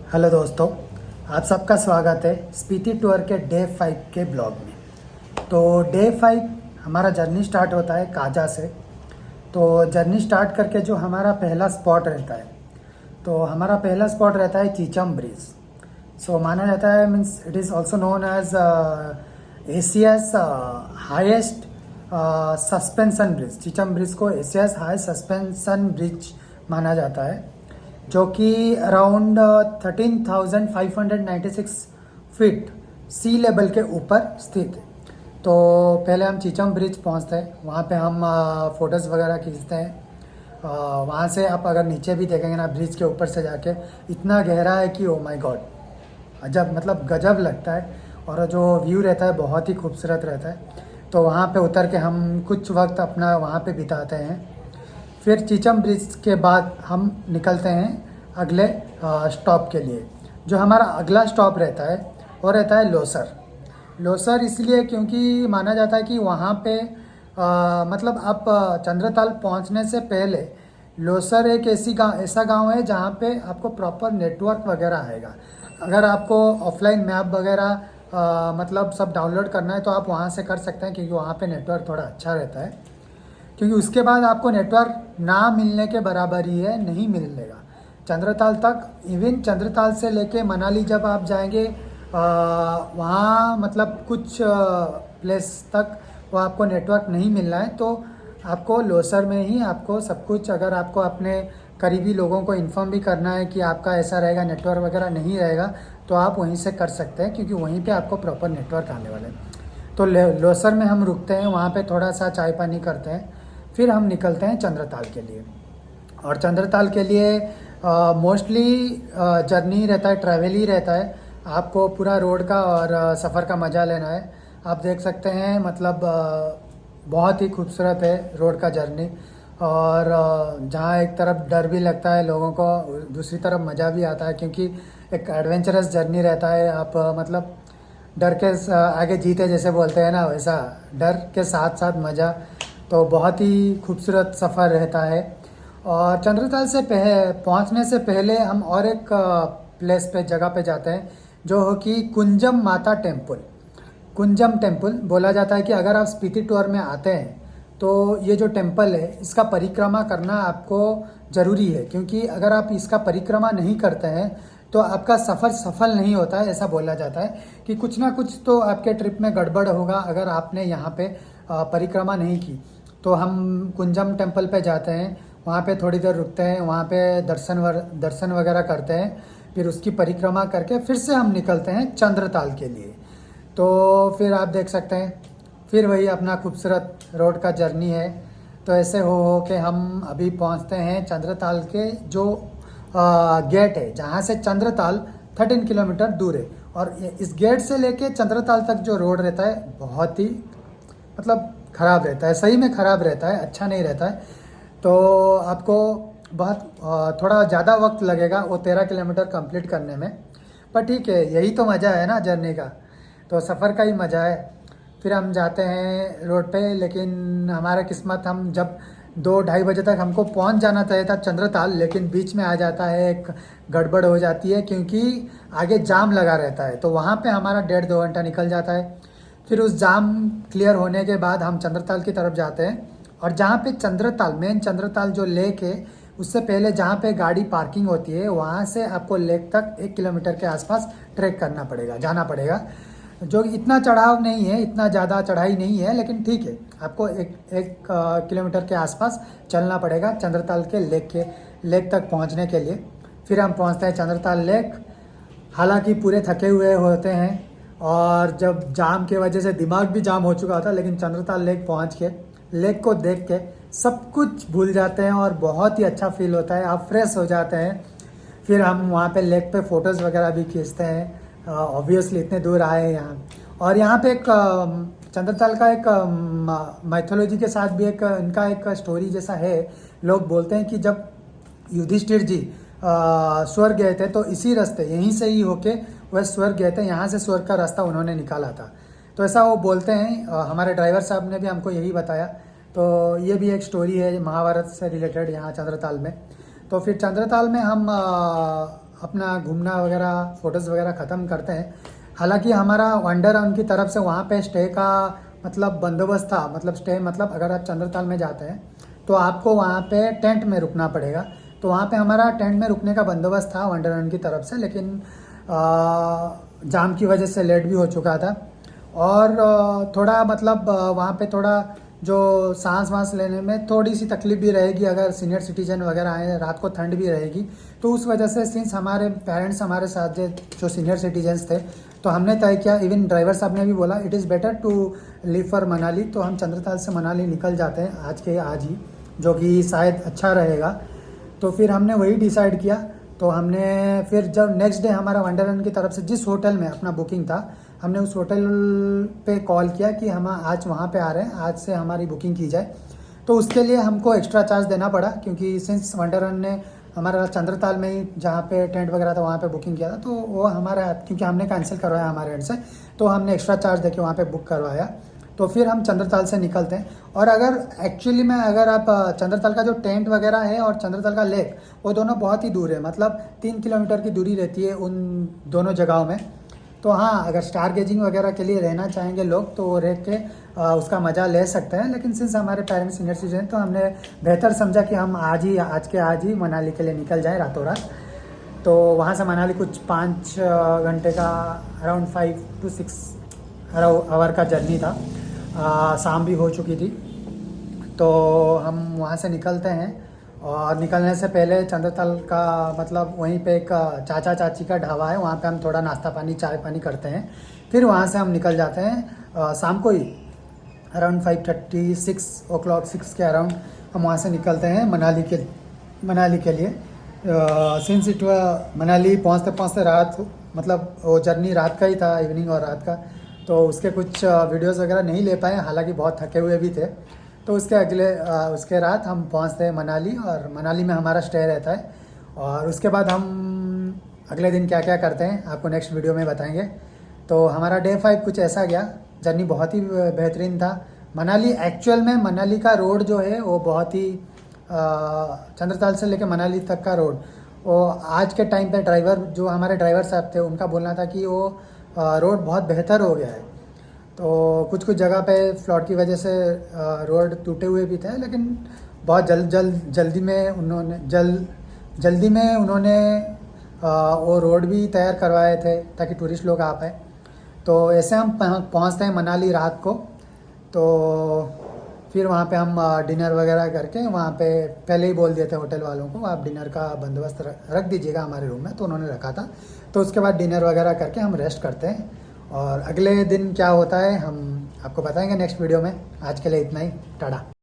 Hello दोस्तों, आप सबका स्वागत है स्पीति टूर के डे 5 के ब्लॉग में। तो डे 5 हमारा जर्नी स्टार्ट होता है काजा से। तो जर्नी स्टार्ट करके जो हमारा पहला स्पॉट रहता है, तो हमारा पहला स्पॉट रहता है चीचम ब्रिज। सो माना जाता है, means it is also known as Asia's highest suspension bridge. Chicham bridge को एशियाज हाई सस्पेंशन ब्रिज माना जाता है, जो कि अराउंड 13,596 फीट सी लेवल के ऊपर स्थित है। तो पहले हम चीचम ब्रिज पहुंचते हैं, वहाँ पे हम फ़ोटोज़ वगैरह खींचते हैं। वहाँ से आप अगर नीचे भी देखेंगे ना, ब्रिज के ऊपर से जाके इतना गहरा है कि ओ माय गॉड, अजब, मतलब गजब लगता है। और जो व्यू रहता है बहुत ही खूबसूरत रहता है। तो वहाँ पे उतर के हम कुछ वक्त अपना वहाँ पे बिताते हैं। फिर चीचम ब्रिज के बाद हम निकलते हैं अगले स्टॉप के लिए। जो हमारा अगला स्टॉप रहता है वो रहता है लोसर। लोसर इसलिए क्योंकि माना जाता है कि वहाँ पे मतलब आप चंद्रताल पहुँचने से पहले लोसर एक ऐसा गांव है जहाँ पे आपको प्रॉपर नेटवर्क वगैरह आएगा। अगर आपको ऑफलाइन मैप वगैरह मतलब सब डाउनलोड करना है तो आप वहाँ से कर सकते हैं, क्योंकि वहाँ पे नेटवर्क थोड़ा अच्छा रहता है। क्योंकि उसके बाद आपको नेटवर्क ना मिलने के बराबर ही है, नहीं मिलेगा चंद्रताल तक। इवन चंद्रताल से लेके मनाली जब आप जाएंगे वहाँ मतलब कुछ प्लेस तक वो आपको नेटवर्क नहीं मिलना है, तो आपको लोसर में ही आपको सब कुछ, अगर आपको अपने करीबी लोगों को इन्फॉर्म भी करना है कि आपका ऐसा रहेगा, नेटवर्क वगैरह नहीं रहेगा, तो आप वहीं से कर सकते हैं, क्योंकि वहीं पे आपको प्रॉपर नेटवर्क आने वाला है। तो लोसर में हम रुकते हैं, वहाँ पे थोड़ा सा चाय पानी करते हैं, फिर हम निकलते हैं चंद्रताल के लिए। और चंद्रताल के लिए मोस्टली जर्नी रहता है, ट्रैवल ही रहता है। आपको पूरा रोड का और सफ़र का मज़ा लेना है। आप देख सकते हैं, मतलब बहुत ही खूबसूरत है रोड का जर्नी। और जहाँ एक तरफ डर भी लगता है लोगों को, दूसरी तरफ मज़ा भी आता है, क्योंकि एक एडवेंचरस जर्नी रहता है। आप मतलब डर के आगे जीते जैसे बोलते हैं ना, वैसा डर के साथ साथ मज़ा। तो बहुत ही खूबसूरत सफ़र रहता है। और चंद्रताल से पहुंचने से पहले हम और एक प्लेस पे, जगह पे जाते हैं, जो हो कि कुंजम माता टेम्पल। कुंजम टेम्पल बोला जाता है कि अगर आप स्पीति टूर में आते हैं तो ये जो टेम्पल है इसका परिक्रमा करना आपको ज़रूरी है, क्योंकि अगर आप इसका परिक्रमा नहीं करते हैं तो आपका सफ़र सफल नहीं होता है। ऐसा बोला जाता है कि कुछ ना कुछ तो आपके ट्रिप में गड़बड़ होगा अगर आपने यहाँ पे परिक्रमा नहीं की। तो हम कुंजम टेम्पल पे जाते हैं, वहाँ पे थोड़ी देर रुकते हैं, वहाँ पे दर्शन वगैरह करते हैं, फिर उसकी परिक्रमा करके फिर से हम निकलते हैं चंद्रताल के लिए। तो फिर आप देख सकते हैं, फिर वही अपना खूबसूरत रोड का जर्नी है। तो ऐसे हो के हम अभी पहुँचते हैं चंद्रताल के जो गेट है, जहाँ से चंद्रताल 13 किलोमीटर दूर है। और इस गेट से लेके चंद्रताल तक जो रोड रहता है बहुत ही मतलब ख़राब रहता है, सही में ख़राब रहता है, अच्छा नहीं रहता है। तो आपको बहुत थोड़ा ज़्यादा वक्त लगेगा वो 13 किलोमीटर कंप्लीट करने में, पर ठीक है, यही तो मज़ा है ना जर्नी का, तो सफ़र का ही मज़ा है। फिर हम जाते हैं रोड पे, लेकिन हमारा किस्मत, हम जब 2-2:30 बजे तक हमको पहुंच जाना चाहिए था चंद्रताल, लेकिन बीच में आ जाता है, एक गड़बड़ हो जाती है, क्योंकि आगे जाम लगा रहता है। तो वहाँ पे हमारा 1.5-2 घंटा निकल जाता है। फिर उस जाम क्लियर होने के बाद हम चंद्रताल की तरफ जाते हैं। और जहाँ पे चंद्रताल, मेन चंद्रताल जो लेक है, उससे पहले जहाँ पे गाड़ी पार्किंग होती है, वहाँ से आपको लेक तक 1 किलोमीटर के आसपास ट्रैक करना पड़ेगा, जाना पड़ेगा। जो इतना चढ़ाव नहीं है, इतना ज़्यादा चढ़ाई नहीं है, लेकिन ठीक है, आपको एक किलोमीटर के आसपास चलना पड़ेगा चंद्रताल के लेक तक पहुँचने के लिए। फिर हम पहुँचते हैं चंद्रताल लेक। हालांकि पूरे थके हुए होते हैं, और जब जाम की वजह से दिमाग भी जाम हो चुका था, लेकिन चंद्रताल लेक पहुँच के लेक को देख के सब कुछ भूल जाते हैं और बहुत ही अच्छा फील होता है, आप फ्रेश हो जाते हैं। फिर हम वहाँ पे लेक पे फ़ोटोज़ वगैरह भी खींचते हैं। ऑब्वियसली इतने दूर आए हैं यहाँ। और यहाँ पे एक चंद्रताल का एक माइथोलॉजी के साथ भी एक इनका एक स्टोरी जैसा है। लोग बोलते हैं कि जब युधिष्ठिर जी स्वर्ग गए थे, तो इसी रास्ते, यहीं से ही होके वह स्वर्ग गए थे, यहाँ से स्वर्ग का रास्ता उन्होंने निकाला था। तो ऐसा वो बोलते हैं, हमारे ड्राइवर साहब ने भी हमको यही बताया। तो ये भी एक स्टोरी है महाभारत से रिलेटेड यहाँ चंद्रताल में। तो फिर चंद्रताल में हम अपना घूमना वगैरह फ़ोटोज़ वगैरह ख़त्म करते हैं। हालांकि हमारा वंडरवन की तरफ से वहाँ पे स्टे का मतलब बंदोबस्त था, मतलब स्टे मतलब अगर आप चंद्रताल में जाते हैं तो आपको वहाँ पे टेंट में रुकना पड़ेगा। तो वहाँ पे हमारा टेंट में रुकने का बंदोबस्त था वंडरवन की तरफ से, लेकिन जाम की वजह से लेट भी हो चुका था। और थोड़ा मतलब वहाँ पे थोड़ा जो सांस वांस लेने में थोड़ी सी तकलीफ भी रहेगी, अगर सीनियर सिटीजन वगैरह आए, रात को ठंड भी रहेगी। तो उस वजह से सिंस हमारे पेरेंट्स हमारे साथ जो सीनियर सिटीजन्स थे, तो हमने तय किया, इवन ड्राइवर साहब ने भी बोला it is better to leave for Manali. तो हम चंद्रताल से मनाली निकल जाते हैं आज के आज ही, जो कि शायद अच्छा रहेगा। तो फिर हमने वही डिसाइड किया। तो हमने फिर जब नेक्स्ट डे हमारा वंडरलन की तरफ से जिस होटल में अपना बुकिंग था, हमने उस होटल पे कॉल किया कि हम आज वहाँ पे आ रहे हैं, आज से हमारी बुकिंग की जाए। तो उसके लिए हमको एक्स्ट्रा चार्ज देना पड़ा, क्योंकि सिंस वंडरलन ने हमारा चंद्रताल में ही जहाँ पे टेंट वगैरह था वहाँ पे बुकिंग किया था, तो वो हमारा क्योंकि हमने कैंसिल करवाया हमारे एंड से, तो हमने एक्स्ट्रा चार्ज देके वहाँ पे बुक करवाया। तो फिर हम चंद्रताल से निकलते हैं। और अगर एक्चुअली में अगर आप चंद्रताल का जो टेंट वगैरह है और चंद्रताल का लेक, वो दोनों बहुत ही दूर है, मतलब 3 किलोमीटर की दूरी रहती है उन दोनों जगहों में। तो हाँ, अगर स्टार गेजिंग वगैरह के लिए रहना चाहेंगे लोग तो वो रह के उसका मज़ा ले सकते हैं। लेकिन सिंस हमारे पेरेंट्स सीनियर सिटीजन, तो हमने बेहतर समझा कि हम आज के ही मनाली के लिए निकल जाएँ रातों रात। तो वहाँ से मनाली कुछ 5 घंटे का, अराउंड 5 to 6 आवर का जर्नी था। शाम भी हो चुकी थी। तो हम वहाँ से निकलते हैं, और निकलने से पहले चंद्रताल का मतलब वहीं पे एक चाचा चाची का ढाबा है, वहाँ पे हम थोड़ा नाश्ता पानी चाय पानी करते हैं। फिर वहाँ से हम निकल जाते हैं शाम को ही, अराउंड 5:30 6 के अराउंड हम वहाँ से निकलते हैं मनाली के लिए। सिंस इट मनाली पहुँचते पहुँचते रात, मतलब वो जर्नी रात का ही था, इवनिंग और रात का। तो उसके कुछ वीडियोस वगैरह नहीं ले पाए, हालांकि बहुत थके हुए भी थे। तो उसके रात हम पहुंचते हैं मनाली, और मनाली में हमारा स्टे रहता है। और उसके बाद हम अगले दिन क्या क्या करते हैं आपको नेक्स्ट वीडियो में बताएंगे। तो हमारा डे 5 कुछ ऐसा गया। जर्नी बहुत ही बेहतरीन था। मनाली एक्चुअल में मनाली का रोड जो है वो बहुत ही चंद्रताल से लेकर मनाली तक का रोड, वो आज के टाइम पे ड्राइवर जो हमारे ड्राइवर साहब थे उनका बोलना था कि वो रोड बहुत बेहतर हो गया है। तो कुछ जगह पे फ्लड की वजह से रोड टूटे हुए भी थे, लेकिन बहुत जल्दी में उन्होंने वो रोड भी तैयार करवाए थे ताकि टूरिस्ट लोग आ पाए। तो ऐसे हम पहुंचते हैं मनाली रात को। तो फिर वहाँ पे हम डिनर वगैरह करके, वहाँ पे पहले ही बोल दिए थे होटल वालों को आप डिनर का बंदोबस्त रख दीजिएगा हमारे रूम में, तो उन्होंने रखा था। तो उसके बाद डिनर वगैरह करके हम रेस्ट करते हैं, और अगले दिन क्या होता है हम आपको बताएंगे नेक्स्ट वीडियो में। आज के लिए इतना ही, टाटा।